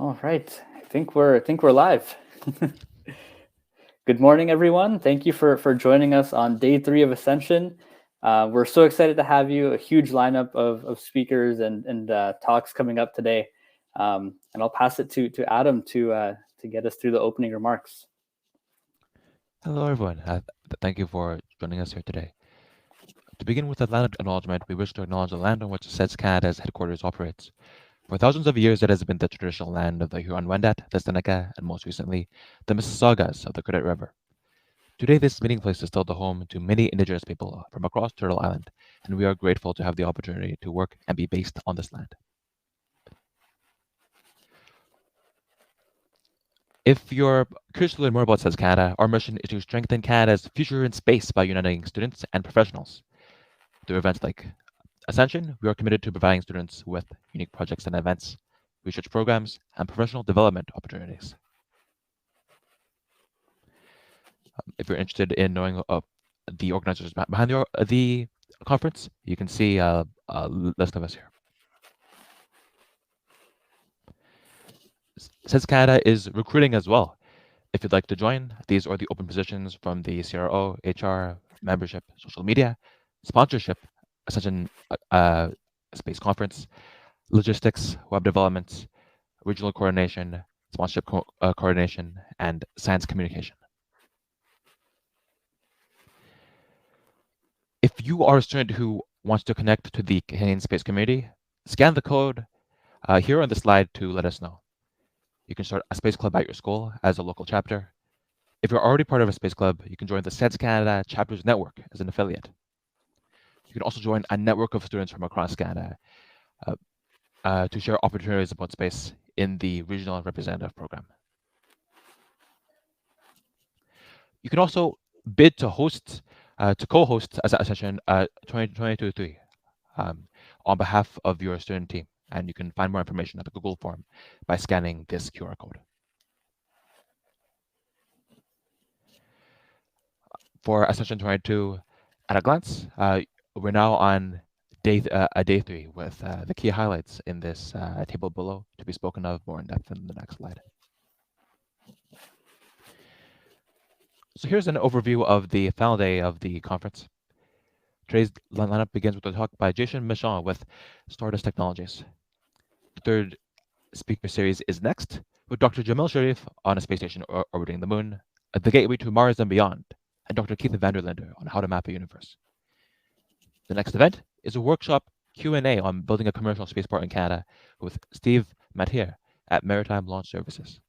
All right, I think we're live. Good morning, everyone. Thank you for joining us on day 3 of Ascension. We're so excited to have you. A huge lineup of speakers and talks coming up today. And I'll pass it to Adam to get us through the opening remarks. Hello, everyone. Thank you for joining us here today. To begin with the land acknowledgement, we wish to acknowledge the land on which SEDS-Canada's headquarters operates. For thousands of years, it has been the traditional land of the Huron-Wendat, the Seneca, and most recently, the Mississaugas of the Credit River. Today, this meeting place is still the home to many Indigenous people from across Turtle Island, and we are grateful to have the opportunity to work and be based on this land. If you're curious to learn more about SEDS-Canada, our mission is to strengthen Canada's future in space by uniting students and professionals. Through events like Ascension, we are committed to providing students with unique projects and events, research programs, and professional development opportunities. If you're interested in knowing the organizers behind the conference, you can see a list of us here. SEDS-Canada is recruiting as well. If you'd like to join, these are the open positions from the CRO, HR, membership, social media, sponsorship, Ascension Space Conference, logistics, web development, regional coordination, sponsorship coordination, and science communication. If you are a student who wants to connect to the Canadian space community, scan the code here on the slide to let us know. You can start a space club at your school as a local chapter. If you're already part of a space club, you can join the SEDS-Canada Chapters Network as an affiliate. You can also join a network of students from across Canada to share opportunities about space in the Regional Representative Program. You can also bid to co-host as a session 2022-3 on behalf of your student team, and you can find more information at the Google form by scanning this QR code. For Ascension 22 at a glance, we're now on day 3 with the key highlights in this table below to be spoken of more in depth in the next slide. So here's an overview of the final day of the conference. Today's lineup begins with a talk by Jason Michaud with Stardust Technologies. The third speaker series is next, with Dr. Jamil Sharif on a space station orbiting the moon, the gateway to Mars and beyond, and Dr. Keith Vanderlander on how to map a universe. The next event is a workshop Q&A on building a commercial spaceport in Canada with Steve Mathier at Maritime Launch Services.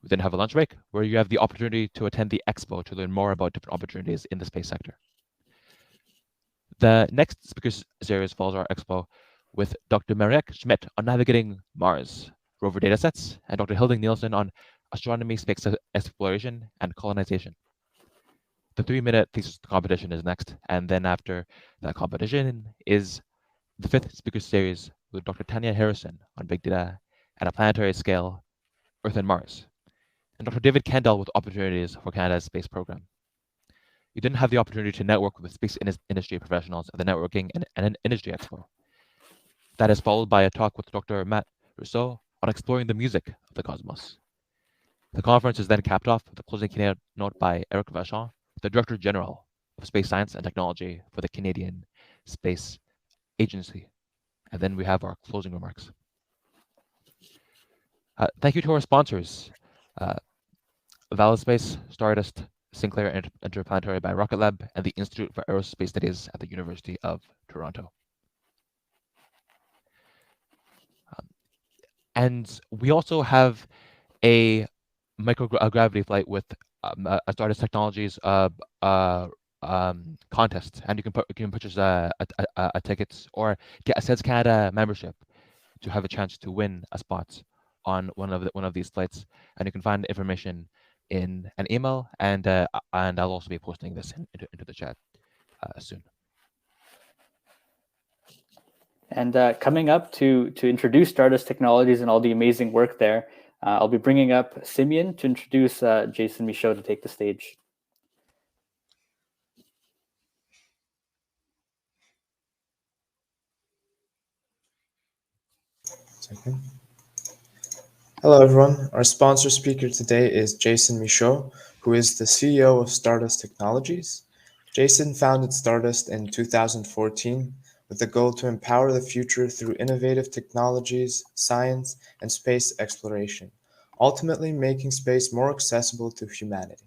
We then have a lunch break where you have the opportunity to attend the expo to learn more about different opportunities in the space sector. The next speaker series follows our expo with Dr. Marek Schmidt on navigating Mars rover datasets and Dr. Hilding Nielsen on astronomy, space exploration, and colonization. The 3-minute thesis competition is next, and then after that competition is the 5th speaker series with Dr. Tanya Harrison on big data at a planetary scale, Earth and Mars, and Dr. David Kendall with opportunities for Canada's space program. You didn't have the opportunity to network with space industry professionals at the Networking and Industry Expo. That is followed by a talk with Dr. Matt Rousseau on exploring the music of the cosmos. The conference is then capped off with a closing keynote by Eric Vachon, the Director General of Space Science and Technology for the Canadian Space Agency. And then we have our closing remarks. Thank you to our sponsors, Valid Stardust, Sinclair Interplanetary by Rocket Lab, and the Institute for Aerospace Studies at the University of Toronto. And we also have a microgravity flight with a Stardust Technologies contest, and you can purchase a ticket or get a SEDS-Canada membership to have a chance to win a spot on one of these flights. And you can find information in an email, and I'll also be posting this into the chat soon. And coming up to introduce Stardust Technologies and all the amazing work there, I'll be bringing up Simeon to introduce Jason Michaud to take the stage. Second. Hello, everyone. Our sponsor speaker today is Jason Michaud, who is the CEO of Stardust Technologies. Jason founded Stardust in 2014 with the goal to empower the future through innovative technologies, science, and space exploration, ultimately making space more accessible to humanity.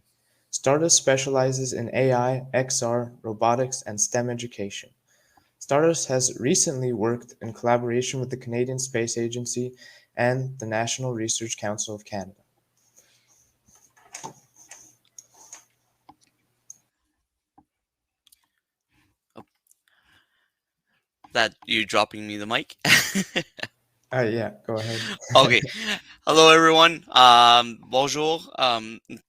Stardust specializes in AI, XR, robotics, and STEM education. Stardust has recently worked in collaboration with the Canadian Space Agency and the National Research Council of Canada. Oh, that you dropping me the mic? Yeah, go ahead. Okay. Hello, everyone. Bonjour.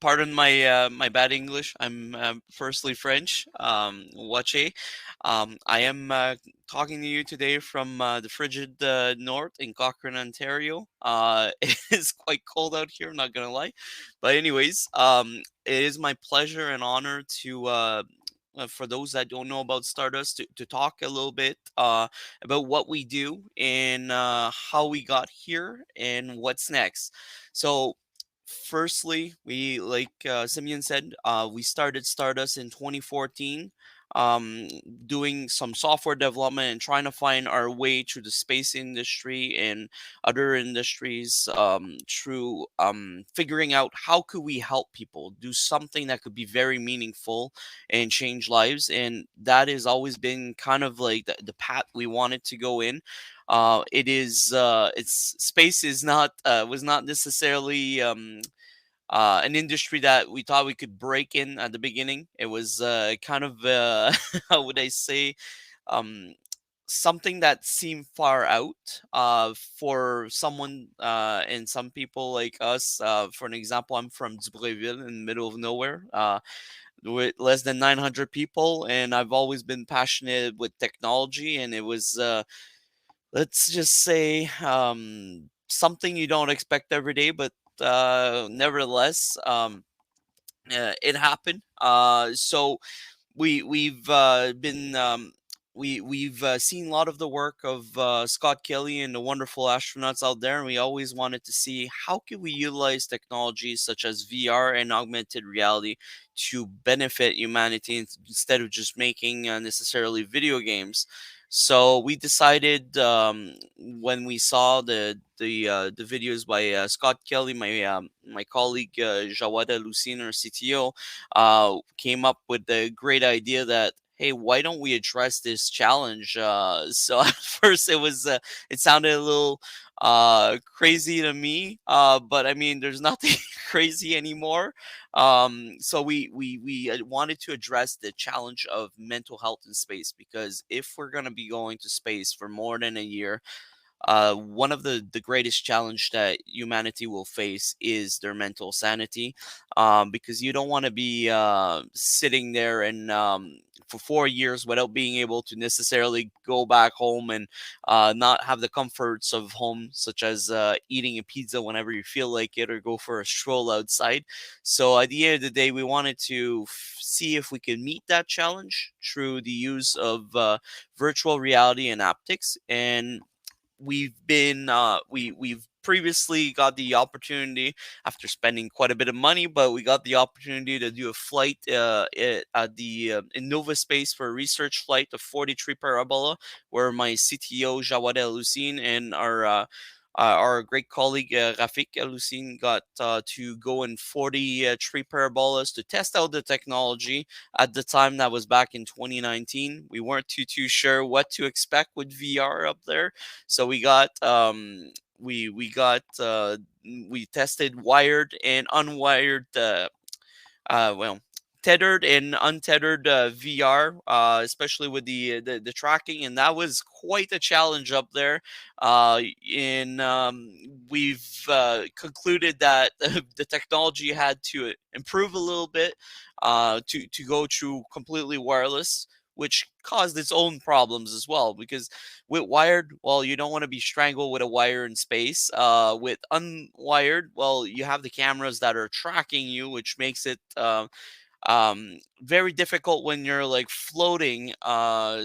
Pardon my bad English. I'm firstly French. Wache. I am talking to you today from the frigid north in Cochrane, Ontario. It is quite cold out here. Not gonna lie, but anyways, it is my pleasure and honor to. For those that don't know about Stardust, to talk a little bit about what we do and how we got here and what's next. So, firstly, we like Simeon said, we started Stardust in 2014, um, doing some software development and trying to find our way through the space industry and other industries through figuring out how could we help people do something that could be very meaningful and change lives. And that has always been kind of like the path we wanted to go in. It is it's space is not was not necessarily an industry that we thought we could break in at the beginning. It was kind of how would I say, um, something that seemed far out for someone and some people like us. For an example, I'm from Dubreuilville in the middle of nowhere. With less than 900 people, and I've always been passionate with technology, and it was let's just say something you don't expect every day, but nevertheless, it happened. So we've been we've seen a lot of the work of Scott Kelly and the wonderful astronauts out there, and we always wanted to see how can we utilize technologies such as VR and augmented reality to benefit humanity instead of just making necessarily video games. So we decided when we saw the videos by Scott Kelly, my colleague Jawada Lucine, our CTO, came up with the great idea that hey, why don't we address this challenge? So at first it sounded a little crazy to me, but I mean there's nothing crazy anymore. So we wanted to address the challenge of mental health in space, because if we're going to be going to space for more than a year, one of the greatest challenge that humanity will face is their mental sanity, because you don't want to be sitting there and for 4 years without being able to necessarily go back home and not have the comforts of home, such as eating a pizza whenever you feel like it or go for a stroll outside. So at the end of the day, we wanted to see if we could meet that challenge through the use of virtual reality and haptics. And we've previously got the opportunity, after spending quite a bit of money, but we got the opportunity to do a flight at the in Nova Space for a research flight of 43 Parabola, where my CTO Jawad Lucine and our great colleague Rafik Lucine got to go in 40 tree parabolas to test out the technology. At the time, that was back in 2019. We weren't too sure what to expect with VR up there, so we tested wired and unwired well, tethered and untethered VR, especially with the tracking, and that was quite a challenge up there. In We've concluded that the technology had to improve a little bit to go to completely wireless, which caused its own problems as well. Because with wired, well, you don't want to be strangled with a wire in space. With unwired, well, you have the cameras that are tracking you, which makes it very difficult when you're like floating.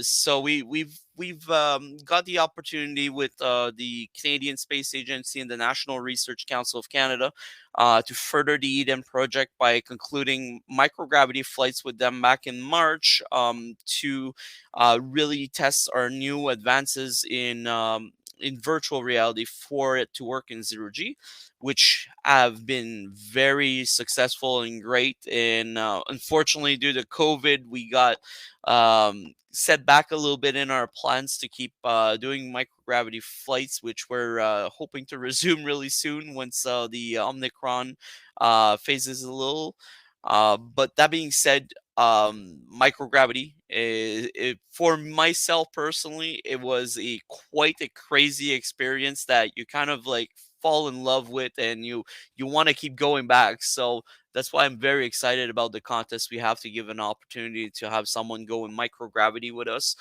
So we've got the opportunity with the Canadian Space Agency and the National Research Council of Canada to further the Eden project by concluding microgravity flights with them back in March, to really test our new advances in virtual reality for it to work in zero G, which have been very successful and great. And unfortunately, due to COVID, we got set back a little bit in our plans to keep doing microgravity flights, which we're hoping to resume really soon once the Omicron phases a little. But that being said, microgravity for myself personally, it was a quite a crazy experience that you kind of like fall in love with, and you want to keep going back. So that's why I'm very excited about the contest. We have to give an opportunity to have someone go in microgravity with us,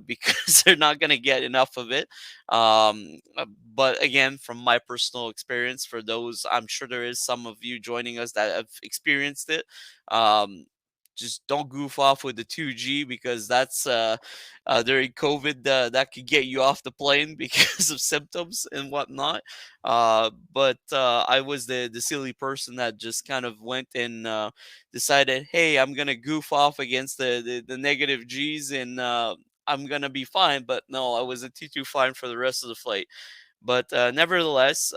because they're not going to get enough of it. But again, from my personal experience, for those, I'm sure there is some of you joining us that have experienced it. Um, just don't goof off with the 2G, because that's during COVID, that could get you off the plane because of symptoms and whatnot. But I was the silly person that just kind of went and decided, hey, I'm gonna goof off against the negative G's, and I'm gonna be fine. But no, I was a T2 fine for the rest of the flight. But nevertheless,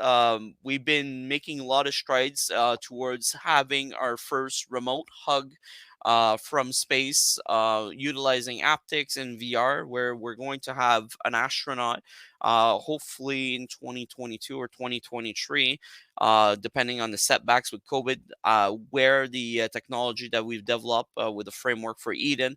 we've been making a lot of strides towards having our first remote hug from space, utilizing aptics and VR, where we're going to have an astronaut, hopefully in 2022 or 2023, depending on the setbacks with COVID, where the technology that we've developed with the framework for Eden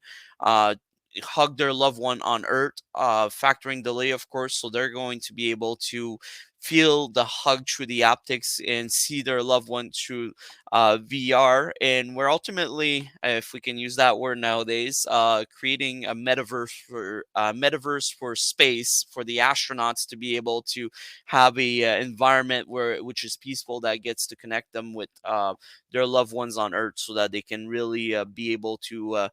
hug their loved one on Earth, factoring delay, of course. So they're going to be able to feel the hug through the optics and see their loved one through VR. And we're ultimately, if we can use that word nowadays, creating a metaverse for space for the astronauts to be able to have a environment which is peaceful, that gets to connect them with their loved ones on Earth, so that they can really be able to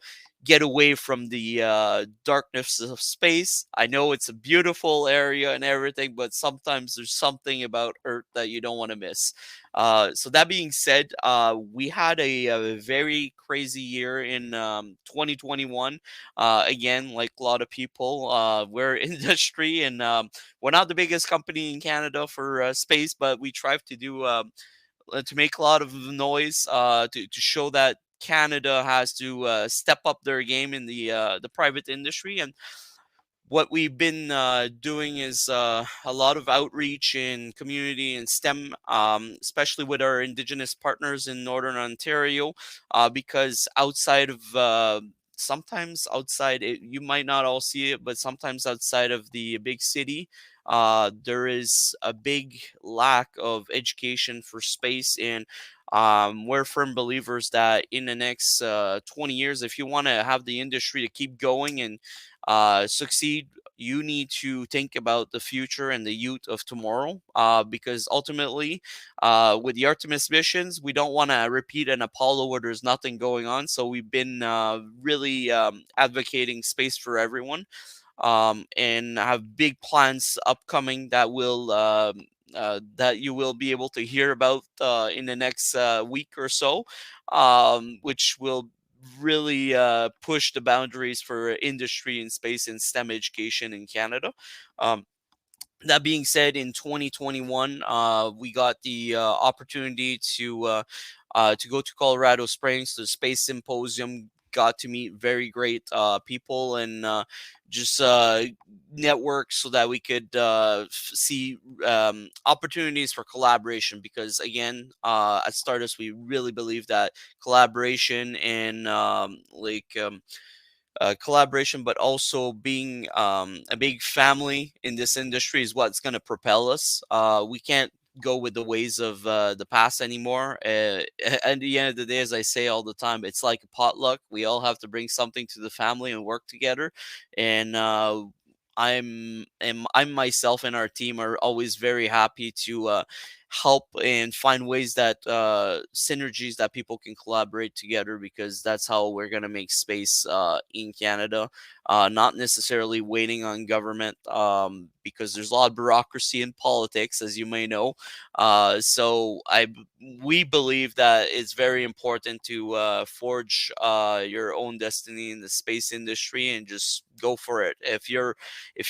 get away from the darkness of space. I know it's a beautiful area and everything, but sometimes there's something about Earth that you don't want to miss. So that being said, we had a very crazy year in 2021. Again, like a lot of people, we're industry, and we're not the biggest company in Canada for space, but we try to do to make a lot of noise, to show that Canada has to step up their game in the private industry. And what we've been doing is a lot of outreach in community and STEM, especially with our Indigenous partners in Northern Ontario, because outside of sometimes outside you might not all see it, but sometimes outside of the big city, there is a big lack of education for space. And we're firm believers that in the next 20 years, if you want to have the industry to keep going and succeed, you need to think about the future and the youth of tomorrow, because ultimately, with the Artemis missions, we don't want to repeat an Apollo where there's nothing going on. So we've been really advocating space for everyone, and have big plans upcoming that will that you will be able to hear about in the next week or so, which will really push the boundaries for industry and space and STEM education in Canada. Um, that being said, in 2021, we got the opportunity to go to Colorado Springs to the Space Symposium. Got to meet very great people, and just network, so that we could see opportunities for collaboration. Because again, at Stardust, we really believe that collaboration and collaboration, but also being a big family in this industry is what's going to propel us. We can't go with the ways of the past anymore. At the end of the day, as I say all the time, it's like a potluck. We all have to bring something to the family and work together. And I'm myself and our team are always very happy to help and find ways that synergies that people can collaborate together, because that's how we're going to make space in Canada. Not necessarily waiting on government, because there's a lot of bureaucracy in politics, as you may know. So we believe that it's very important to forge your own destiny in the space industry and just go for it. If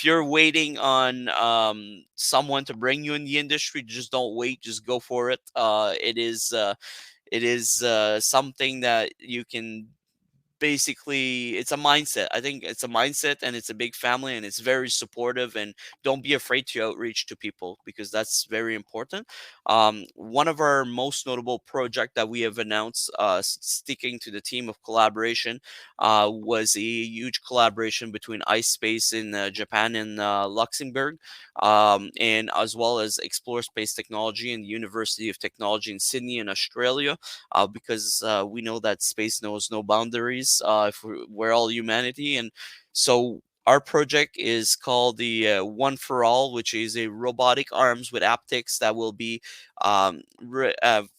you're waiting on someone to bring you in the industry, just don't wait. Just go for it. It is something that you can basically, it's a mindset. I think it's a mindset, and it's a big family, and it's very supportive, and don't be afraid to outreach to people, because that's very important. One of our most notable project that we have announced, sticking to the theme of collaboration, was a huge collaboration between iSpace in Japan and Luxembourg, and as well as Explore Space Technology and the University of Technology in Sydney in Australia, because we know that space knows no boundaries. If we're all humanity, and so our project is called the One for All, which is a robotic arms with aptics that will be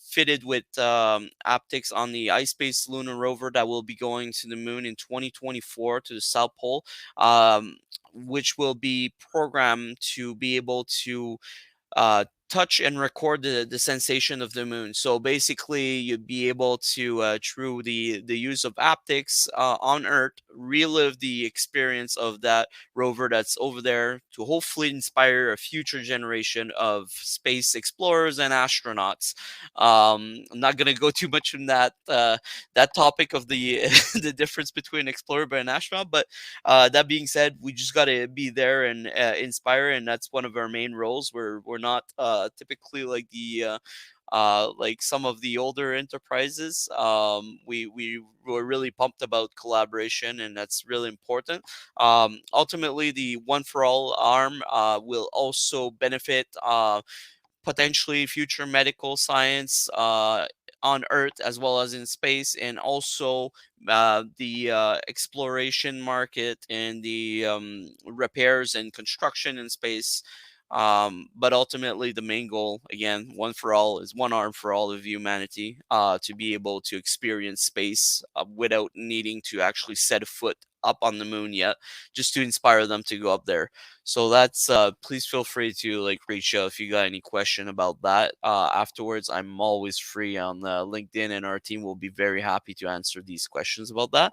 fitted with aptics on the iSpace lunar rover that will be going to the moon in 2024 to the South Pole, which will be programmed to be able to touch and record the sensation of the moon. So basically, you'd be able to, through the use of aptics on Earth, relive the experience of that rover that's over there, to hopefully inspire a future generation of space explorers and astronauts. I'm not going to go too much in that topic of the the difference between explorer and astronaut, but that being said, we just got to be there and inspire, and that's one of our main roles. We're not typically like like some of the older enterprises. We were really pumped about collaboration, and that's really important. Ultimately, the One for All arm will also benefit potentially future medical science on Earth as well as in space, and also the exploration market and the repairs and construction in space. But ultimately, the main goal, again, one for all, is one arm for all of humanity, to be able to experience space without needing to actually set a foot up on the moon yet, just to inspire them to go up there. So that's please feel free to like reach out if you got any question about that. Afterwards, I'm always free on LinkedIn, and our team will be very happy to answer these questions about that.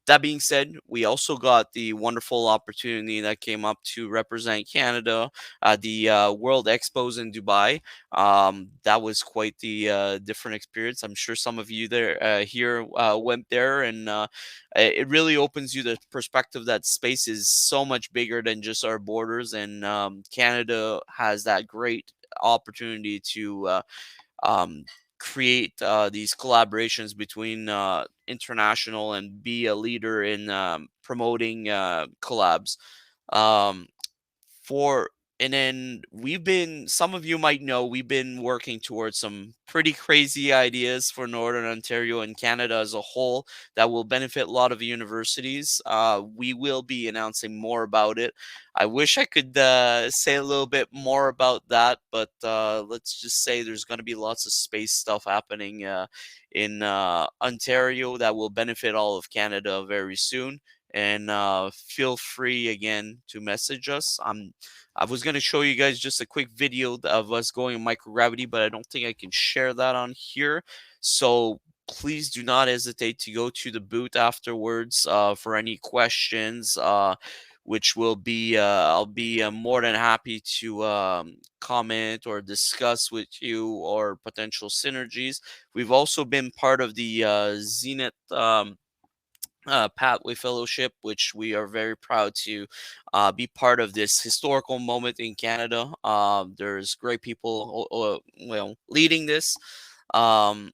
That being said, we also got the wonderful opportunity that came up to represent Canada at the World Expos in Dubai. That was quite the different experience. I'm sure some of you there here went there, and it really opens you the perspective that space is so much bigger than just our borders, and Canada has that great opportunity to um, create these collaborations between international, and be a leader in promoting collabs. Um, for and then we've been, some of you might know, we've been working towards some pretty crazy ideas for Northern Ontario and Canada as a whole that will benefit a lot of universities. We will be announcing more about it. I wish I could say a little bit more about that, but let's just say there's going to be lots of space stuff happening in Ontario that will benefit all of Canada very soon. And feel free again to message us. I was going to show you guys just a quick video of us going in microgravity, but I don't think I can share that on here. So please do not hesitate to go to the booth afterwards for any questions, which will be, I'll be more than happy to comment or discuss with you, or potential synergies. We've also been part of the Zenith Pathway Fellowship, which we are very proud to be part of this historical moment in Canada. There's great people, well, leading this. Um,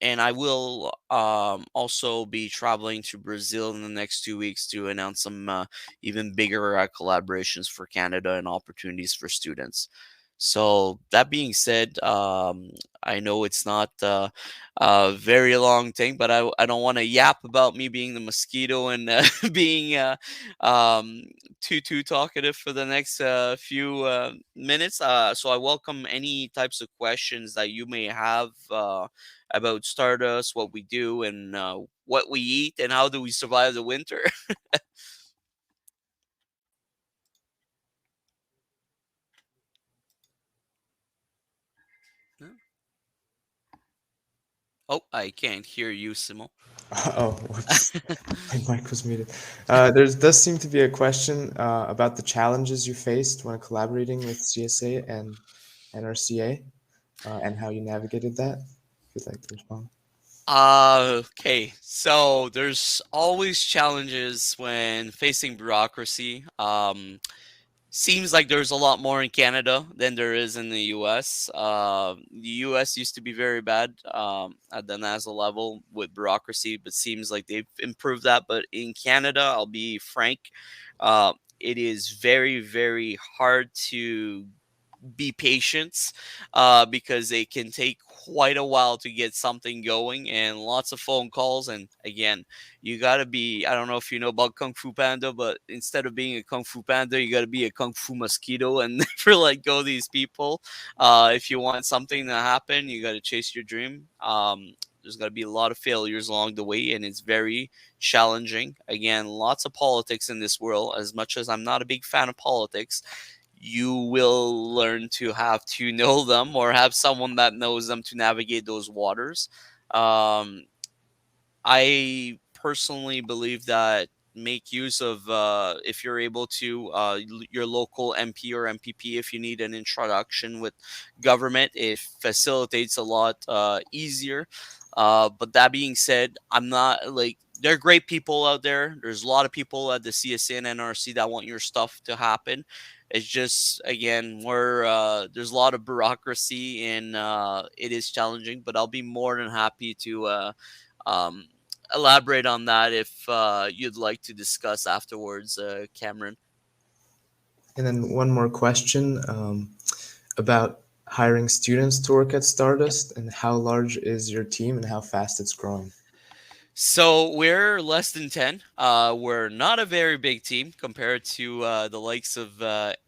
and I will also be traveling to Brazil in the next 2 weeks to announce some even bigger collaborations for Canada and opportunities for students. So that being said, I know it's not a very long thing, but I don't want to yap about me being the mosquito and being um, too talkative for the next few minutes. So I welcome any types of questions that you may have about Stardust, what we do, and what we eat, and how do we survive the winter. Oh, I can't hear you, Simo. Oh, whoops. My mic was muted. There does seem to be a question about the challenges you faced when collaborating with CSA and NRCA, and how you navigated that. If you'd like to respond. Okay, so there's always challenges when facing bureaucracy. Seems like there's a lot more in Canada than there is in the US. The US used to be very bad at the NASA level with bureaucracy, but seems like they've improved that. But in Canada, I'll be frank, it is very, very hard to be patient because it can take quite a while to get something going and lots of phone calls. And again, you got to be, I don't know if you know about Kung Fu Panda, but instead of being a Kung Fu Panda, you got to be a Kung Fu Mosquito and never let go these people. If you want something to happen, you got to chase your dream. There's got to be a lot of failures along the way, and it's very challenging. Again, lots of politics in this world. As much as I'm not a big fan of politics, you will learn to have to know them or have someone that knows them to navigate those waters. Um, I personally believe that make use of if you're able to your local MP or MPP if you need an introduction with government. It facilitates a lot easier. But that being said, I'm not like there are great people out there. There's a lot of people at the CSA and NRC that want your stuff to happen. It's just again where there's a lot of bureaucracy and it is challenging. But I'll be more than happy to um, elaborate on that if you'd like to discuss afterwards, Cameron. And then one more question about hiring students to work at Stardust, and how large is your team and how fast it's growing? So we're less than 10. We're not a very big team compared to the likes of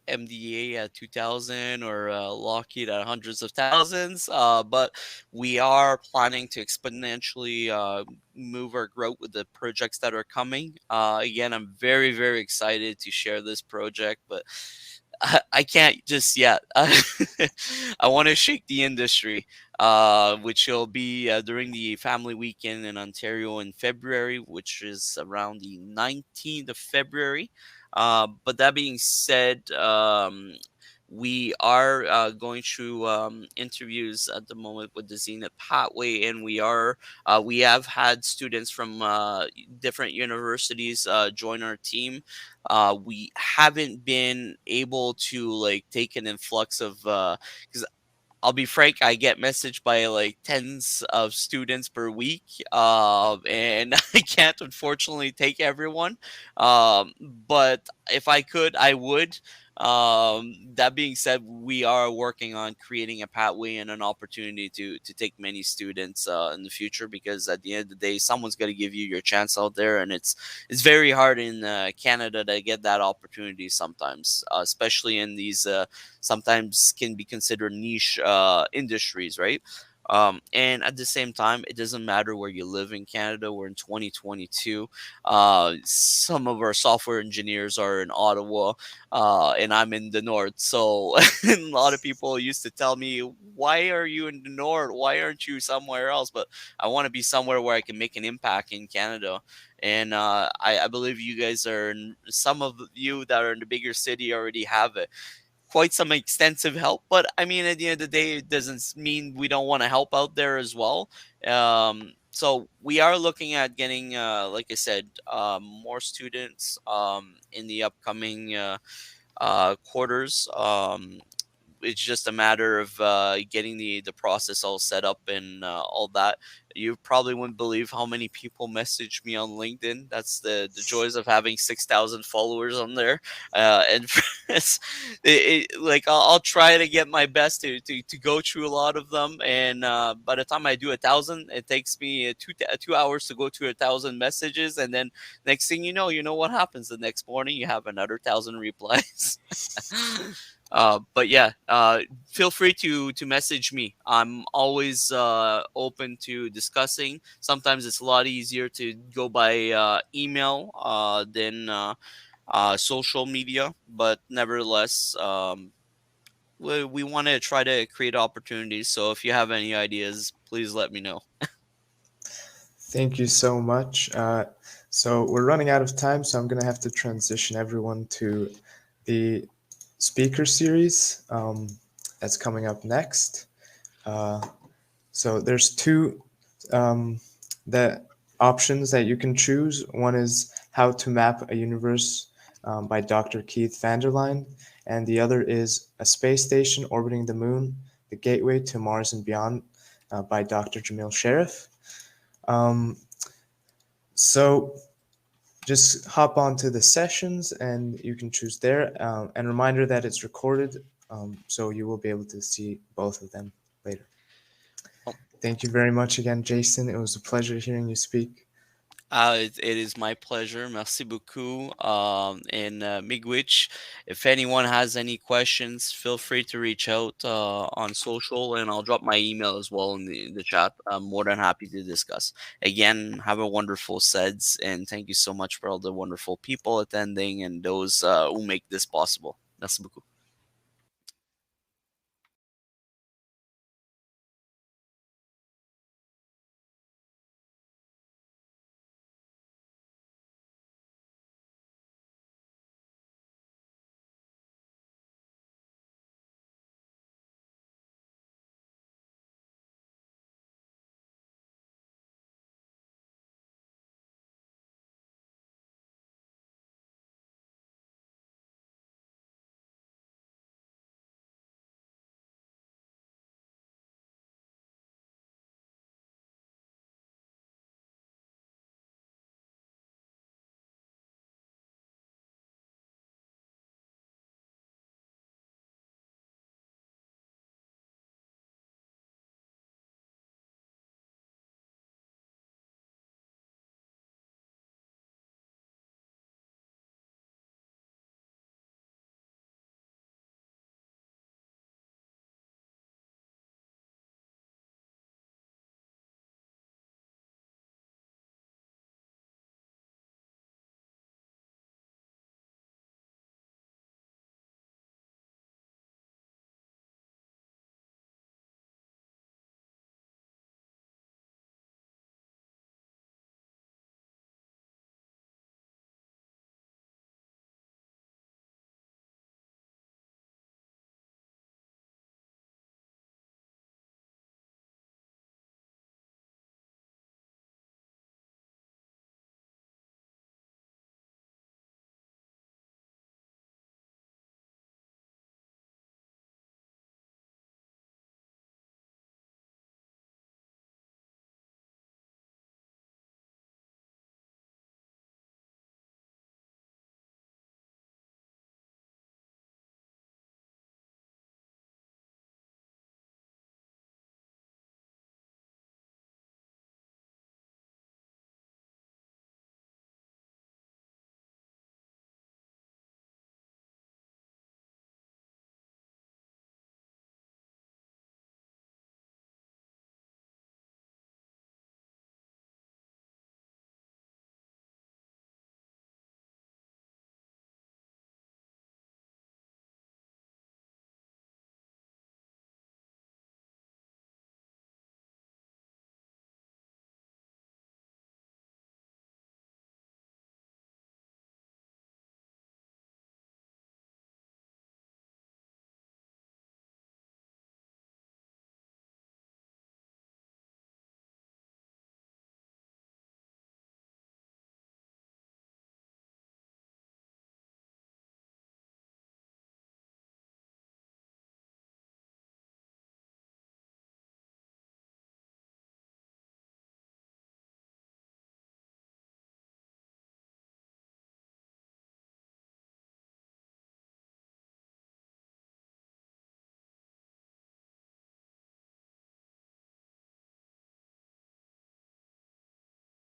MDA at 2000 or Lockheed at hundreds of thousands. But we are planning to exponentially move our growth with the projects that are coming. Again, I'm very, very excited to share this project, but I can't just yet. I want to shake the industry, which will be during the family weekend in Ontario in February, which is around the 19th of February. But that being said, we are going through interviews at the moment with the Zenith Pathway, and we have had students from different universities join our team. We haven't been able to like take an influx of because I'll be frank, I get messaged by like tens of students per week, and I can't unfortunately take everyone. But if I could, I would. That being said, we are working on creating a pathway and an opportunity to take many students in the future, because at the end of the day, someone's going to give you your chance out there, and it's very hard in Canada to get that opportunity sometimes, especially in these sometimes can be considered niche industries, right? And at the same time, it doesn't matter where you live in Canada. We're in 2022. Some of our software engineers are in Ottawa, and I'm in the north. So a lot of people used to tell me, "Why are you in the north? Why aren't you somewhere else?" But I want to be somewhere where I can make an impact in Canada. And I believe you guys are, some of you that are in the bigger city already have it quite some extensive help. But I mean, at the end of the day, it doesn't mean we don't want to help out there as well. So we are looking at getting, like I said, more students in the upcoming quarters. It's just a matter of getting the process all set up and all that. You probably wouldn't believe how many people message me on LinkedIn. That's the joys of having 6,000 followers on there. And like I'll try to get my best to go through a lot of them. And by the time I do 1,000, it takes me 2 hours to go to 1,000 messages. And then next thing you know what happens the next morning? You have another 1,000 replies. But yeah, feel free to message me. I'm always open to discussing. Sometimes it's a lot easier to go by email than social media, but nevertheless, we want to try to create opportunities. So if you have any ideas, please let me know. Thank you so much. So we're running out of time, so I'm going to have to transition everyone to the speaker series that's coming up next. So there's two the options that you can choose. One is How to Map a Universe by Dr. Keith van der Laan, and the other is A Space Station Orbiting the Moon, The Gateway to Mars and Beyond by Dr. Jamil Sharif. So just hop onto the sessions and you can choose there. And reminder that it's recorded, so you will be able to see both of them later. Thank you very much again, Jason. It was a pleasure hearing you speak. It is my pleasure. Merci beaucoup. And Miigwech, if anyone has any questions, feel free to reach out on social, and I'll drop my email as well in the chat. I'm more than happy to discuss. Again, have a wonderful SEDS, and thank you so much for all the wonderful people attending and those who make this possible. Merci beaucoup.